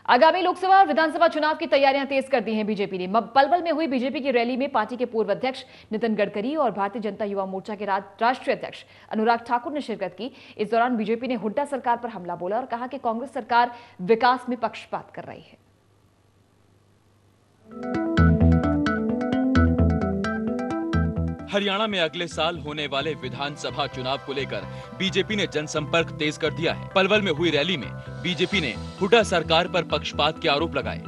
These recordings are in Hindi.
आगामी लोकसभा और विधानसभा चुनाव की तैयारियां तेज कर दी हैं बीजेपी ने। पलवल में हुई बीजेपी की रैली में पार्टी के पूर्व अध्यक्ष नितिन गडकरी और भारतीय जनता युवा मोर्चा के राष्ट्रीय अध्यक्ष अनुराग ठाकुर ने शिरकत की। इस दौरान बीजेपी ने हुड्डा सरकार पर हमला बोला और कहा कि कांग्रेस सरकार विकास में पक्षपात कर रही है। हरियाणा में अगले साल होने वाले विधानसभा चुनाव को लेकर बीजेपी ने जनसंपर्क तेज कर दिया है। पलवल में हुई रैली में बीजेपी ने हुड्डा सरकार पर पक्षपात के आरोप लगाए।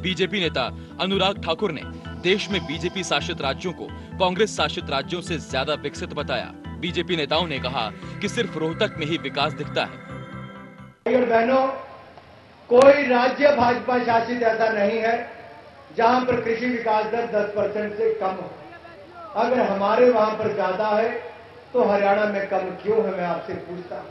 बीजेपी नेता अनुराग ठाकुर ने देश में बीजेपी शासित राज्यों को कांग्रेस शासित राज्यों से ज्यादा विकसित बताया। बीजेपी नेताओं ने कहा कि सिर्फ रोहतक में ही विकास दिखता है। भाई और बहनों, कोई राज्य भाजपा शासित ऐसा नहीं है जहां पर कृषि विकास दर 10% से कम हो। अगर हमारे वहां पर ज्यादा है तो हरियाणा में कम क्यों है, मैं आपसे पूछता हूं।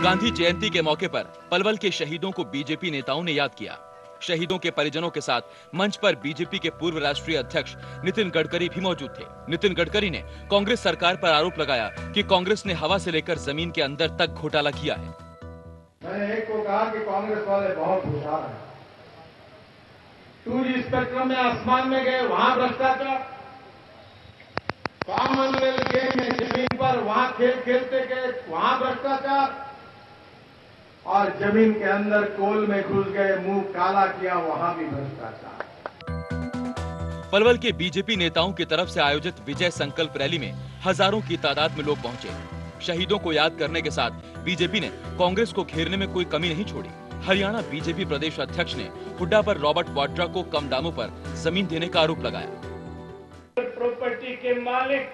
गांधी जयंती के मौके पर पलवल के शहीदों को बीजेपी नेताओं ने याद किया। शहीदों के परिजनों के साथ मंच पर बीजेपी के पूर्व राष्ट्रीय अध्यक्ष नितिन गडकरी भी मौजूद थे। नितिन गडकरी ने कांग्रेस सरकार पर आरोप लगाया कि कांग्रेस ने हवा से लेकर जमीन के अंदर तक घोटाला किया है। मैंने एक को कहा कि कांग्रेस वाले बहुत होशियार हैं। 2G स्पेक्ट्रम में आसमान में गए, वहां भ्रष्टाचार। कॉमनवेल्थ गेम में जमीन पर वहां खेल खेलते गए, वहां भ्रष्टाचार। और जमीन के अंदर कोल में घुस गए, मुंह काला किया, वहां भी भ्रष्टाचार। पलवल के बीजेपी नेताओं की तरफ से आयोजित विजय संकल्प रैली में हजारों की तादाद में लोग पहुंचे। शहीदों को याद करने के साथ बीजेपी ने कांग्रेस को घेरने में कोई कमी नहीं छोड़ी। हरियाणा बीजेपी प्रदेश अध्यक्ष ने हुड्डा पर रॉबर्ट वाड्रा को कम दामों पर जमीन देने का आरोप लगाया। प्रॉपर्टी के मालिक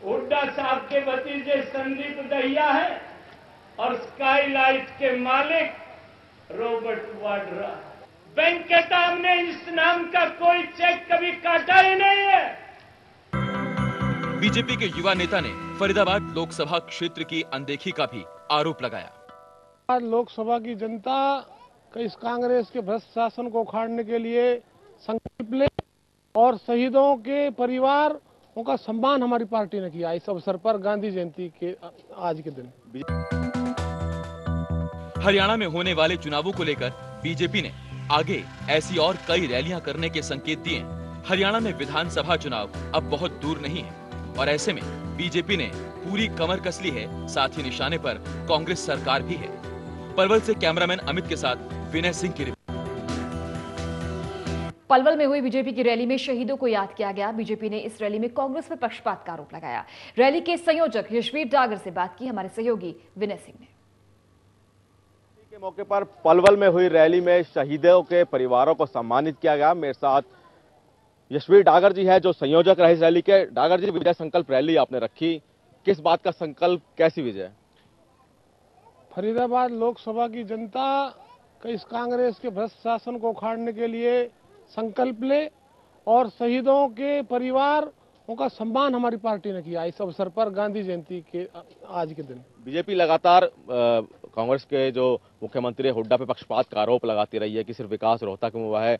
हुड्डा साहब के भतीजे संदीप दहिया है और स्काईलाइट के मालिक रॉबर्ट वाड्रा। बैंक के सामने इस नाम का कोई चेक कभी काटा ही नहीं है। बीजेपी के युवा नेता ने फरीदाबाद लोकसभा क्षेत्र की अनदेखी का भी आरोप लगाया। लोकसभा की जनता इस कांग्रेस के भ्रष्ट शासन को उखाड़ने के लिए संकल्प ले और शहीदों के परिवार का सम्मान हमारी पार्टी ने किया। इस अवसर पर गांधी जयंती के आज के दिन हरियाणा में होने वाले चुनावों को लेकर बीजेपी ने आगे ऐसी और कई रैलियां करने के संकेत दिए। हरियाणा में विधानसभा चुनाव अब बहुत दूर नहीं है और ऐसे में बीजेपी ने पूरी कमर कस ली है। साथ ही निशाने पर कांग्रेस सरकार भी है। पलवल से कैमरामैन अमित के साथ विनय सिंह की रिपोर्ट। पलवल में हुई बीजेपी की रैली में शहीदों को याद किया गया। बीजेपी ने इस रैली में कांग्रेस पर पक्षपात का आरोप लगाया। रैली के संयोजक यशवीर डागर से बात की हमारे सहयोगी विनय सिंह ने। के मौके पर पलवल में हुई रैली में शहीदों के परिवारों को सम्मानित किया गया। मेरे साथ यशवीर डागर जी है जो संयोजक रहे इस रैली के। डागर जी, विजय संकल्प रैली आपने रखी, किस बात का संकल्प, कैसी विजय? फरीदाबाद लोकसभा की जनता इस कांग्रेस के भ्रष्ट शासन को उखाड़ने के लिए संकल्प ले और शहीदों के परिवार का सम्मान हमारी पार्टी ने किया। इस अवसर पर गांधी जयंती के आज के दिन बीजेपी लगातार कांग्रेस के जो मुख्यमंत्री हुड्डा पे पक्षपात का आरोप लगाती रही है कि सिर्फ विकास रोहतक में हुआ है।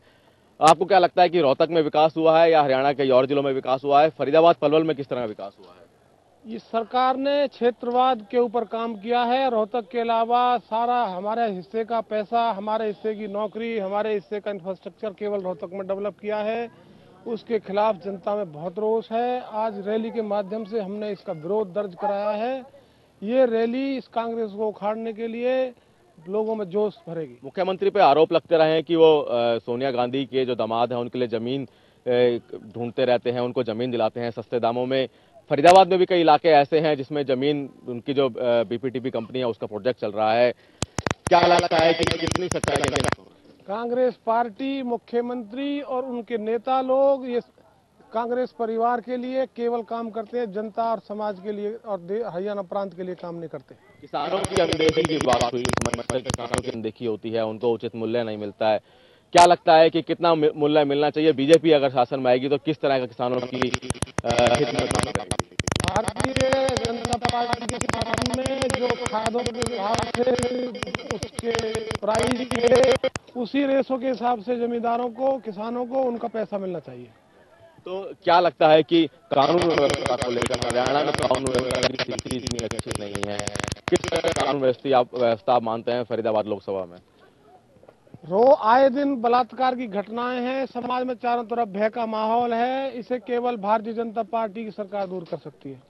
आपको क्या लगता है कि रोहतक में विकास हुआ है या हरियाणा के और जिलों में विकास हुआ है? फरीदाबाद पलवल में किस तरह का विकास हुआ है? इस सरकार ने क्षेत्रवाद के ऊपर काम किया है। रोहतक के अलावा सारा हमारे हिस्से का पैसा, हमारे हिस्से की नौकरी, हमारे हिस्से का इंफ्रास्ट्रक्चर केवल रोहतक में डेवलप किया है। उसके खिलाफ जनता में बहुत रोष है। आज रैली के माध्यम से हमने इसका विरोध दर्ज कराया है। ये रैली इस कांग्रेस को उखाड़ने के लिए लोगों में जोश भरेगी। मुख्यमंत्री पे आरोप लगते रहे हैं कि वो सोनिया गांधी के जो दामाद हैं उनके लिए जमीन ढूंढते रहते हैं, उनको जमीन दिलाते हैं सस्ते दामों में। फरीदाबाद में भी कई इलाके ऐसे हैं जिसमें जमीन उनकी जो बीपीटीपी कंपनी है उसका प्रोजेक्ट चल रहा है। क्या लगता है कि कितनी सच्चाई है? कांग्रेस पार्टी, मुख्यमंत्री और उनके नेता लोग ये कांग्रेस परिवार के लिए केवल काम करते हैं, जनता और समाज के लिए और हरियाणा प्रांत के लिए काम नहीं करते। किसानों की अनदेखी की बात हुई, किसानों की अनदेखी होती है, उनको उचित मूल्य नहीं मिलता है। क्या लगता है कि कितना मूल्य मिलना चाहिए? बीजेपी अगर शासन में आएगी तो किस तरह का किसानों की हित में काम करेगी? भारतीय जनता पार्टी के शासन में जो खादों के हिसाब से उसके प्राइस के उसी रेशो के हिसाब से जमींदारों को, किसानों को उनका पैसा मिलना चाहिए। तो क्या लगता है कि कानून व्यवस्था को लेकर हरियाणा में कानून व्यवस्था की स्थिति इतनी अच्छी नहीं है, किस तरह का कानून व्यवस्था आप मानते हैं फरीदाबाद लोकसभा में? आए दिन बलात्कार की घटनाएं हैं, समाज में चारों तरफ भय का माहौल है, इसे केवल भारतीय जनता पार्टी की सरकार दूर कर सकती है।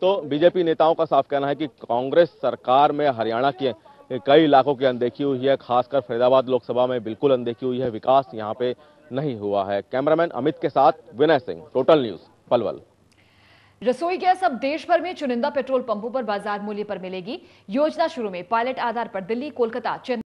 तो बीजेपी नेताओं का साफ कहना है कि कांग्रेस सरकार में हरियाणा के कई इलाकों की अनदेखी हुई है, खासकर फरीदाबाद लोकसभा में बिल्कुल अनदेखी हुई है, विकास यहां पे नहीं हुआ है। कैमरामैन अमित के साथ विनय सिंह, टोटल न्यूज, पलवल। रसोई गैस अब देश भर में चुनिंदा पेट्रोल पंपों पर बाजार मूल्य पर मिलेगी। योजना शुरू में पायलट आधार पर दिल्ली, कोलकाता, चेन्नई